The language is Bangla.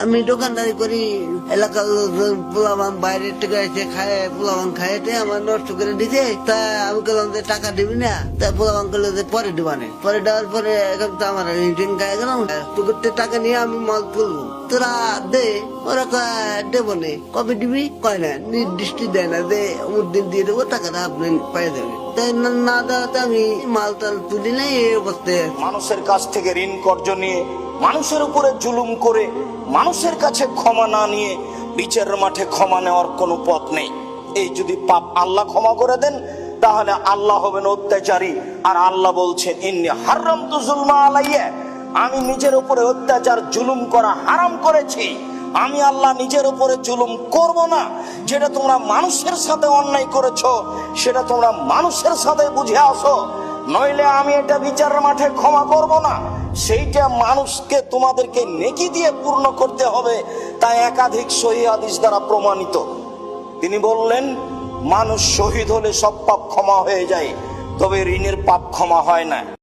আমি দোকানদারি করি, এলাকার পোলাবান বাইরের থেকে এসে খায়, পোলাবান খাইতে আমার নষ্ট করে দিছে। তা আমি বললাম যে টাকা দিবি না, তা পোলাবান করলো যে পরে দিবানে। পরে দেওয়ার পরে এখন তো আমার রিটার্ন খাই গেলাম, তোকে টাকা নিয়ে আমি মাল তুলবো, তোরা দে। ওরা দেবো নে, কবে দিবি কয় না, নির্দিষ্ট দেয় না যে অমুক দিন দিয়ে দেবো, টাকাটা আপনি পাই দেবেন। তাই না দেওয়াতে আমি মাল টাল তুলি নাই। এই অবস্থায় মানুষের কাছ থেকে ঋণ কর্জ নিয়ে, মানুষের উপরে জুলুম করে, মানুষের কাছে ক্ষমা না নিয়ে বিচারের মাঠে ক্ষমা নেওয়ার কোনো পথ নেই। এই যদি পাপ আল্লাহ ক্ষমা করে দেন, তাহলে আল্লাহ হবেন অত্যাচারী। আর আল্লাহ বলছেন, ইন্নী হারামতু যুলমা আলাইয়া, আমি নিজের উপরে অত্যাচার জুলুম করা হারাম করেছি। আমি আল্লাহ নিজের উপরে জুলুম করব না। যেটা তোমরা মানুষের সাথে অন্যায় করেছো, সেটা তোমরা মানুষের সাথে বুঝে আসো, নইলে আমি এটা বিচারের মাঠে ক্ষমা করব না। সেইটা মানুষকে তোমাদেরকে নেকি দিয়ে পূর্ণ করতে হবে। তাই একাধিক সহিহ হাদিস দ্বারা প্রমাণিত। তিনি বললেন, মানুষ শহীদ হলে সব পাপ ক্ষমা হয়ে যায়, তবে ঋণের পাপ ক্ষমা হয় না।